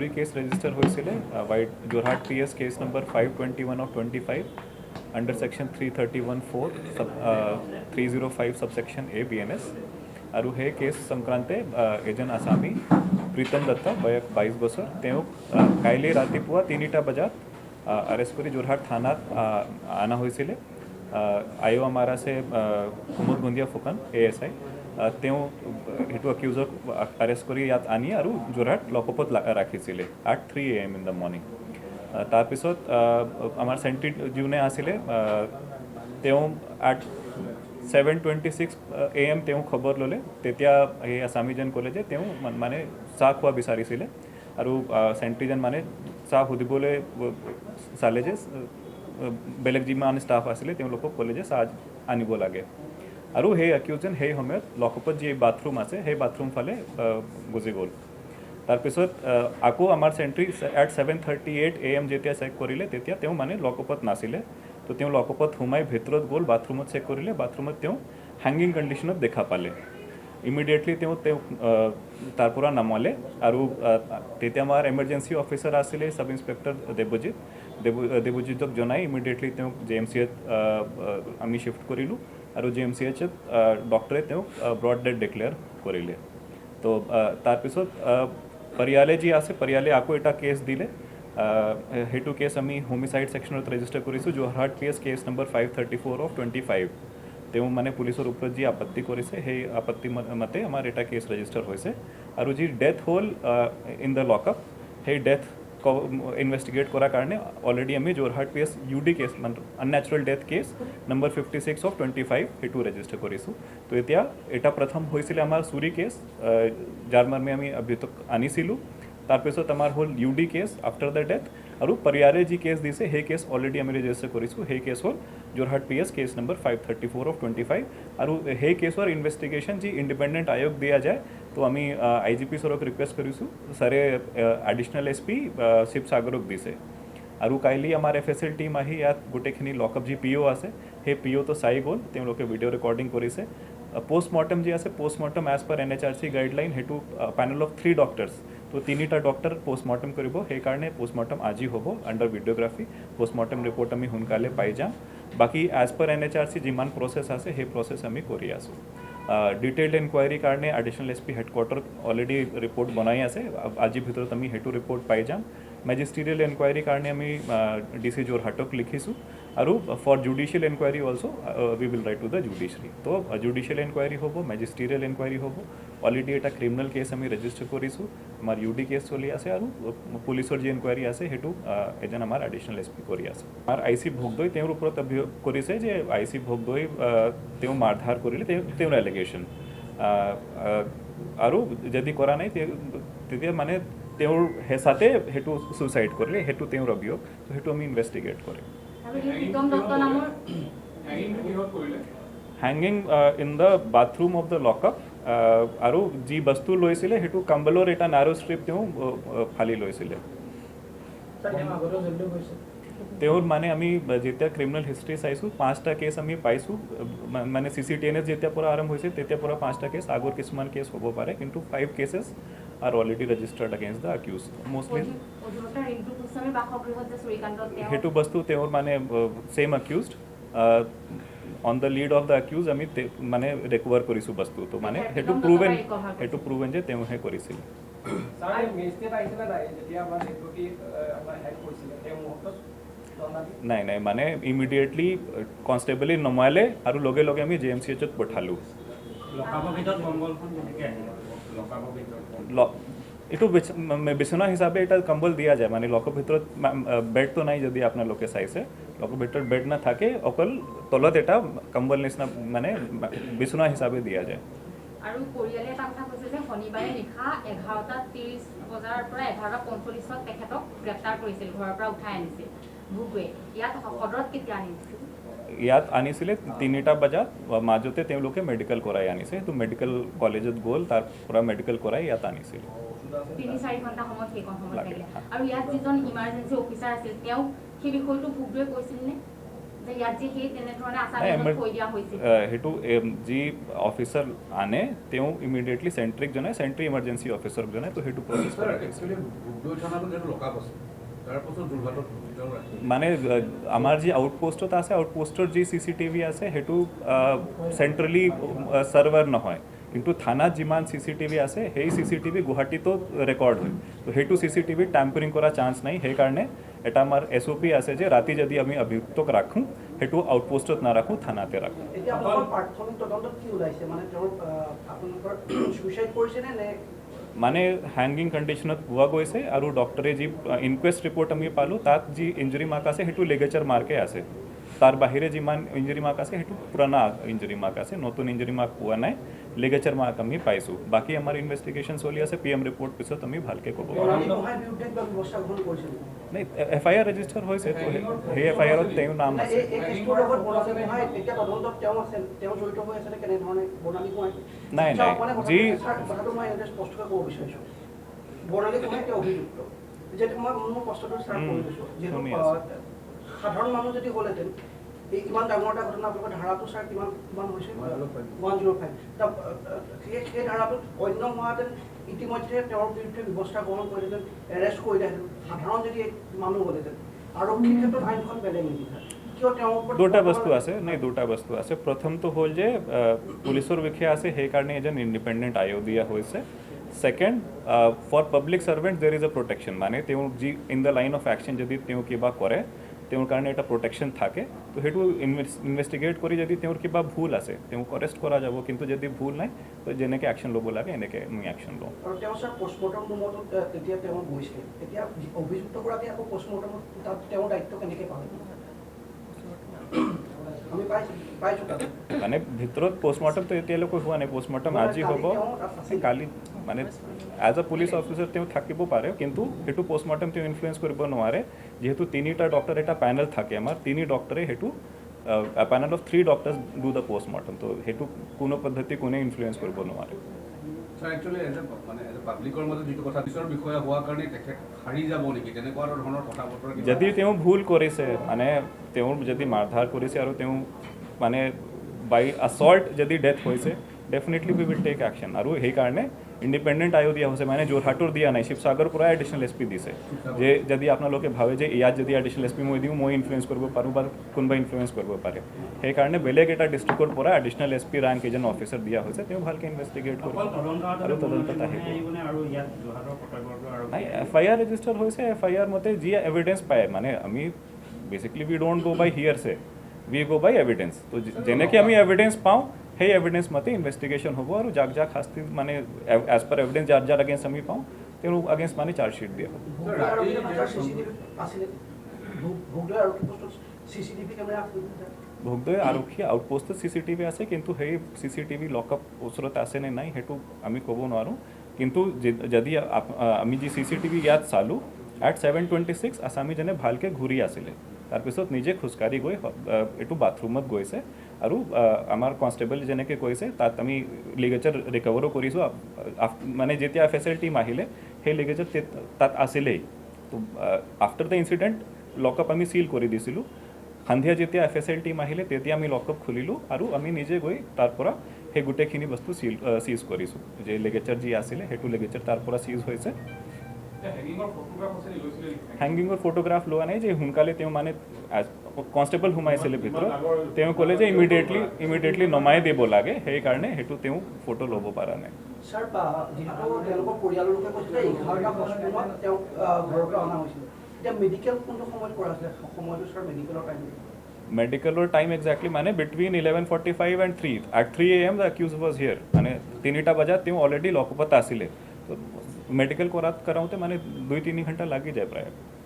পুলি case register হৈছিলে vide Jorhat PS case number 521/25 under section 331(4) 305 subsection A BNS আৰু সেই কেছ সংক্ৰান্তে এজন আসামী প্ৰীতম দত্ত বয়স 22 বছৰ তেওঁক কাইলৈ ৰাতিপুৱা 3টা বজাত अरेस्ट কৰি যোৰহাট থানাত অনা হৈছিলে আইও আমাৰ আছে কুমুদ গন্ধিয়া ফুকন ASI তেওঁ হেতু অ্যাকিউজক अरेस्ट কৰি ইয়াত আনি আৰু যোৰহাট লকআপত ৰাখিছিলে at 3 AM in the morning তাৰপিছত আমাৰ সেন্ট্ৰি যোনে আছিলে তেওঁ at 7:26 AM তেওঁ খবৰ ল'লে তেতিয়া এই আসামীজন ক'লে যে তেওঁ মানে চাহ খোৱা বিচাৰিছিলে আৰু সেন্ট্ৰিজন মানে চাহ সুধিবলৈ চালে যে বেলেগ যিমান ষ্টাফ আছিলে তেওঁলোকক ক'লে যে চাহ আনিব লাগে আৰু সেই অ্যাকিউজন সেই সময়ত লকআপত যি বাথৰুম আছে সেই বাথৰুম ফালে গুচি গ'ল তাৰপিছত আকৌ আমাৰ সেন্ট্ৰি at 7:38 AM যেতিয়া চেক কৰিলে তেতিয়া তেওঁ মানে লকআপত নাছিলে তো তেওঁ লকআপত সোমাই ভিতৰত গ'ল বাথৰুমত চেক কৰিলে বাথৰুমত তেওঁ হ্যাঙ্গিং কণ্ডিশ্যনত দেখা পালে ইমিডিয়েটলি তেওঁ তাৰ পৰা নামালে আৰু তেতিয়া আমাৰ এমাৰ্জেঞ্চি অফিচাৰ আছিলে সাব ইন্সপেক্টৰ দেৱজিতক জনাই ইমিডিয়েটলি তেওঁক JMCH আমি শিফ্ট কৰিলোঁ আৰু JMCH ডক্টৰে তেওঁক ব্ৰড ডেড ডিক্লেয়াৰ কৰিলে তো তাৰপিছত পৰিয়ালে যি আছে পৰিয়ালে আকৌ এটা কেছ দিলে হেতু কেছ আমি হোমিসাইড সেকশনত ৰেজিষ্টাৰ কৰিছোঁ যোৰহাট PS কেছ নম্বৰ 534/25 তেওঁ মানে পুলিচৰ ওপৰত যি আপত্তি কৰিছে সেই আপত্তি মতে আমাৰ এটা কেছ ৰেজিষ্টাৰ হৈছে আৰু যি ডেথ হ'ল ইন দ্য লকআপ সেই ডেথ ইনভেষ্টিগেট কৰাৰ কাৰণে অলৰেডি আমি যোৰহাট PS UD কেছ মানে আননেচাৰেল ডেথ কেছ নম্বৰ 56/25 হেতু ৰেজিষ্টাৰ কৰিছোঁ তো এতিয়া এটা প্ৰথম হৈছিলে আমাৰ চুৰি কেছ যাৰ মৰ্মে আমি অভিযোগ আনিছিলোঁ তাৰপিছত আমাৰ হ'ল UD case after the death আৰু পৰিয়ালে যি কেছ দিছে সেই কেছ অলৰেডি আমি ৰেজিষ্টাৰ কৰিছোঁ সেই কেছ হ'ল যোৰহাট PS কেছ নম্বৰ 534/25 আৰু সেই কেছৰ ইনভেষ্টিগেশ্যন যি ইণ্ডিপেণ্ডেণ্ট আয়োগ দিয়া যায় তো আমি IGP ছাৰক ৰিকুৱেষ্ট কৰিছোঁ ছাৰে এডিশ্যনেল SP শিৱসাগৰক দিছে আৰু কাইলৈ আমাৰ FSL টিম আহি ইয়াত গোটেইখিনি লকআপ যি PO আছে সেই PO তো চাই গ'ল তেওঁলোকে ভিডিঅ' ৰেকৰ্ডিং কৰিছে পোষ্টমৰ্টম যি আছে postmortem as per NHRC guideline হেতু পেনেল অফ 3 ডক্টৰ্ছ তো 3টা ডক্টৰ পোষ্টমৰ্টম কৰিব সেইকাৰণে পোষ্টমৰ্টম আজি হ'ব আণ্ডাৰ ভিডিঅ'গ্ৰাফি পোষ্টমৰ্টম ৰিপৰ্ট আমি সোনকালে পাই যাম বাকি এজ পাৰ NHRC যিমান প্ৰচেছ আছে সেই প্ৰচেছ আমি কৰি আছোঁ ডিটেইলড ইনকুৱাইৰি কাৰণে additional SP headquarter already report বনাই আছে আজিৰ ভিতৰত আমি হেতু ৰিপৰ্ট পাই যাম মেজিষ্ট্ৰিয়েল ইনকুৱাইৰি কাৰণে আমি DC যোৰহাটক লিখিছোঁ আৰু for judicial inquiry also we will write to the judiciary তো জুডিচিয়েল ইনকুৱাইৰি হ'ব মেজিষ্ট্ৰিয়েল ইনকুৱাইৰি হ'ব অলৰেডি এটা ক্ৰিমিনেল কেছ আমি ৰেজিষ্টাৰ কৰিছোঁ আমাৰ UD কেছ চলি আছে আৰু পুলিচৰ যি ইনকুৱাইৰি আছে সেইটো এজন আমাৰ এডিশ্যনেল SP কৰি আছে আমাৰ IC ভোগদৈ তেওঁৰ ওপৰত অভিযোগ কৰিছে যে IC ভোগদৈ তেওঁ মাৰধাৰ কৰিলে তেওঁৰ এলিগেশ্যন আৰু যদি কৰা নাই তেতিয়া মানে তেওঁৰ হেঁচাতে সেইটো সুইচাইড কৰিলে সেইটো তেওঁৰ অভিযোগ তো সেইটো আমি ইনভেষ্টিগেট কৰিম hanging in the bathroom of the lock-up আৰু যি বস্তু লৈছিলে সেইটো কম্বলৰ এটা নাৰো ষ্ট্ৰিপ তেওঁ ফালি লৈছিলে তেওঁৰ মানে আমি যেতিয়া ক্ৰিমিনেল হিষ্ট্ৰী চাইছোঁ 5টা কেছ আমি পাইছোঁ মানে CCTNS যেতিয়াৰ পৰা আৰম্ভ হৈছে তেতিয়াৰ পৰা 5টা কেছ আগৰ কিছুমান কেছ হ'ব পাৰে কিন্তু 5 cases are already registered against the accused mostly hetu bastu teor mane same accused on the lead of the accused ami mane recover korisu bastu to mane hetu proven je teu he korisil sir mistake aisila dai jetia amar dekho ki amar help korisile teu muhurtot নাই মানে immediately কনষ্টেবলে নমালে আৰু লগে লগে আমি JMCH ত পঠালোঁ লকাবৰ ভিতৰত কম্বলখন কেনেকৈ আহিলে লকাবৰ ভিতৰত এইটো বিচনা হিচাপে এটা কম্বল দিয়া যায় মানে লকৰ ভিতৰত বেড তো নাই যদি আপোনালোকে চাইছে লকৰ ভিতৰত বেড না থাকে অকল তলত এটা কম্বল নিচিনা মানে বিচনা হিচাপে দিয়া যায় আৰু পৰিয়ালে এটা কথা কৈছে যে শনিবাৰে নিশা 11:30 বজাৰ পৰা 11:45 তেখেতক গ্ৰেপ্তাৰ কৰিছিল ঘৰৰ পৰা উঠাই আনিছিল ভুগৱে ইয়াত সদৰত কেতিয়া আনিছিল ইয়াত আনিছিলে 3টা বজাত মাজতে তেওঁলোকে মেডিকেল কৰাই আনিছে তো মেডিকেল কলেজত গ'ল তাৰ পৰা মেডিকেল কৰাই ইয়াত আনিছিল 3-4 ঘণ্টা সময় সেই সময় লাগিলে আৰু ইয়াত যিজন ইমাৰ্জেন্সি অফিচাৰ আছিল তেওঁ সেই বিষয়টো ভুগৱে কৈছিল নে যে ইয়াত যি সেই তেনেধৰণে আচাৰ নাই, লগত থৈ দিয়া হৈছিল সেইটো যি অফিচাৰ আনে তেওঁ ইমিডিয়েটলি চেণ্ট্ৰিক জনায়, চেণ্ট্ৰি ইমাৰ্জেঞ্চি অফিচাৰক জনায়, তো সেইটো প্ৰচেছ কৰা হৈছে। মানে আমাৰ যি আউটপোষ্টত আছে, আউটপোষ্টৰ যি CCTV আছে সেইটো চেণ্ট্ৰেলি ছাৰ্ভাৰ নহয়, কিন্তু থানাত যিমান CCTV আছে সেই CCTV গুৱাহাটীতো ৰেকৰ্ড হয়, তো সেইটো CCTV টেম্পাৰিং কৰা চান্স নাই। সেইকাৰণে এটা আমাৰ SOP আছে যে ৰাতি যদি আমি অভিযুক্তক ৰাখোঁ সেইটো আউটপোষ্টত নাৰাখোঁ, থানাতে ৰাখোঁ। এতিয়া আপোনালোকৰ প্ৰাথমিক তদন্তত কি ওলাইছে, মানে তেওঁৰ আপোনালোকৰ সুইচাইড কৰিছে নে? মানে হেংগিং কণ্ডিশ্যনত পোৱা গৈছে আৰু ডক্টৰে যি ইনকুৱেষ্ট ৰিপৰ্ট আমি পালোঁ তাত যি ইঞ্জুৰি মাৰ্ক আছে সেইটো লিগেচাৰ মাৰ্কে আছে, তাৰ বাহিৰে যিমান ইঞ্জুৰি মাৰ্ক আছে সেইটো পুৰণা ইঞ্জুৰি মাৰ্ক আছে, নতুন ইঞ্জুৰি মাৰ্ক পোৱা নাই, লিগেচাৰ মাৰ্ক আমি পাইছোঁ। বাকী আমাৰ ইনভেষ্টিগেশ্যন চলি আছে, PM ৰিপৰ্ট পিছত আমি ভালকৈ ক'ব পাৰিম। নাই, FIR ৰেজিষ্টাৰ হৈছে, তো সেই FIRত তেওঁৰ নাম আছে। নাই নাই, যি সাধাৰণ মানুহ যদি হ'লহেঁতেন এই ইমান ডাঙৰ এটা ঘটনা, আপোনালোকৰ ধাৰাটো ছাৰ কিমান হৈছে? 105। সেই ধাৰাটোত অন্য হোৱাহেঁতেন ইতিমধ্যে তেওঁৰ বিৰুদ্ধে ব্যৱস্থা গ্ৰহণ কৰিলেহেঁতেন, এৰেষ্ট কৰিলেহেঁতেন। সাধাৰণ যদি মানুহ হ'লহেঁতেন, আৰক্ষীৰ ক্ষেত্ৰত আইনখন বেলেগ নেকি? দুটা বস্তু আছে, নাই দুটা বস্তু আছে। প্ৰথমটো হ'ল যে পুলিচৰ বিষয়া আছে, সেইকাৰণে এজন ইণ্ডিপেণ্ডেণ্ট আয়োগ দিয়া হৈছে। Second, for public servant there is a protection, মানে তেওঁ যি in the line of action যদি তেওঁ কিবা কৰে তেওঁৰ কাৰণে এটা প্ৰটেকশ্যন থাকে, তো সেইটো ইনভেষ্টিগেট কৰি যদি তেওঁৰ কিবা ভুল আছে তেওঁক এৰেষ্ট কৰা যাব, কিন্তু যদি ভুল নাই তো যেনেকৈ একশ্যন ল'ব লাগে এনেকৈ আমি একশ্যন লওঁ। আৰু তেওঁ ছাৰ পষ্টমৰ্টম ৰুমত তেতিয়া তেওঁ গৈছিলে, তেতিয়া অভিযুক্তগৰাকী আকৌ পষ্টমৰ্টমত তাত তেওঁৰ দায়িত্ব কেনেকৈ পালে? আমি পাইছোঁ মানে ভিতৰত পষ্টমৰ্টমটো এতিয়ালৈকে হোৱা নাই, পষ্টমৰ্টম আজি হ'ব, কালি মানে এজ এ পুলিচ অফিচাৰ তেওঁ থাকিব পাৰে, কিন্তু সেইটো পষ্টমৰ্টম তেওঁ ইনফ্লুৱেঞ্চ কৰিব নোৱাৰে, যিহেতু তিনিটা ডক্টৰ এটা পেনেল থাকে আমাৰ, তিনি ডক্টৰে সেইটো panel of 3 doctors do the postmortem, তো সেইটো কোনো পদ্ধতি কোনে ইনফ্লুৱেঞ্চ কৰিব নোৱাৰে। ছাৰ একচুৱেলি মানে পাব্লিকৰ মাজত যিটো কথা পিছৰ বিষয়া হোৱাৰ কাৰণে তেখেত হাৰি যাব নেকি, তেনেকুৱা ধৰণৰ কথা বতৰা? যদি তেওঁ ভুল কৰিছে, মানে তেওঁৰ যদি মাৰধাৰ কৰিছে আৰু তেওঁ মানে বাই assault যদি ডেথ হৈছে, definitely we will take action. আৰু সেইকাৰণে ইণ্ডিপেণ্ডেণ্ট আয়োগ দিয়া হৈছে, মানে যোৰহাটৰ দিয়া নাই, শিৱসাগৰ পৰাই এডিশ্যনেল SP দিছে, যে যদি আপোনালোকে ভাবে যে ইয়াত যদি এডিশ্যনেল SP মই দিওঁ মই ইনফ্লুৱেঞ্চ কৰিব পাৰোঁ বা কোনোবা ইনফ্লুৱেঞ্চ কৰিব পাৰে, সেইকাৰণে বেলেগ এটা ডিষ্ট্ৰিক্টৰ পৰা এডিশ্যনেল SP ৰেংক এজন অফিচাৰ দিয়া হৈছে, তেওঁ ভালকৈ ইনভেষ্টিগেট কৰিব আৰু তদন্তত আহিব। নাই, FIR ৰেজিষ্টাৰ হৈছে, FIR মতে যি এভিডেঞ্চ পায়, মানে আমি basically we don't go by hearsay, we go by evidence, তো যেনেকৈ আমি এভিডেঞ্চ পাওঁ সেই এভিডেঞ্চ মতে ইনভেষ্টিগেশ্যন হ'ব আৰু যাক শাস্তি মানে এজ পাৰ এভিডেঞ্চ যাৰ এগেইনষ্ট আমি পাওঁ তেওঁৰ এগেইনষ্ট মানে চাৰ্জশ্বিট দিয়া হ'ব। ভোগদৈ আৰক্ষী আউটপোষ্টত CCTV আছে, কিন্তু সেই CCTV লকআপ ওচৰত আছে নে নাই সেইটো আমি ক'ব নোৱাৰোঁ, কিন্তু যদি আমি যি CCTV ইয়াত চালোঁ এট 7:26 আছামীজনে ভালকৈ ঘূৰি আছিলে, তাৰপিছত নিজে খোজকাঢ়ি গৈ এইটো বাথৰুমত গৈছে, আৰু আমাৰ কনষ্টেবল যেনেকৈ কৈছে তাত আমি লিগেচাৰ ৰিকভাৰো কৰিছোঁ, মানে যেতিয়া FSL টিম আহিলে সেই লিগেচাৰ তাত আছিলেই, তো আফটাৰ দ্য ইনচিডেণ্ট লকআপ আমি চিল কৰি দিছিলোঁ। সন্ধিয়া যেতিয়া FSL টিম আহিলে তেতিয়া আমি লকআপ খুলিলোঁ আৰু আমি নিজে গৈ তাৰ পৰা সেই গোটেইখিনি বস্তু চিজ কৰিছোঁ, যে লিগেচাৰ যি আছিলে সেইটো লিগেচাৰ তাৰ পৰা চিজ হৈছে। হেংগিঙৰ ফটোগ্ৰাফ লোৱা নাই, যে সোনকালে তেওঁ মানে কনষ্টেবল সোমাইছিলে ভিতৰত, তেওঁ ক'লে যে ইমিডিয়েটলি নমাই দিব লাগে, সেইকাৰণে সেইটো তেওঁ ফটো ল'ব পৰা নাই। ছাৰ, যিহেতু তেওঁলোকৰ পৰিয়ালৰ লোকে কৈছিলে 11টা পষ্টমত তেওঁক ঘৰৰ পৰা অনা হৈছিল, এতিয়া মেডিকেল কোনটো সময়ত কৰা হৈছিলে, সময়টো ছাৰ মেডিকেলৰ টাইম? মেডিকেলৰ টাইম এক্সেক্টলি মানে between 11:45 and 3 at 3 AM the accused was here, মানে 3টা বজাত তেওঁ অলৰেডি লকআপত আছিলে, তো মেডিকেল কৰাওঁতে মানে 2-3 ঘণ্টা লাগি যায় প্ৰায়।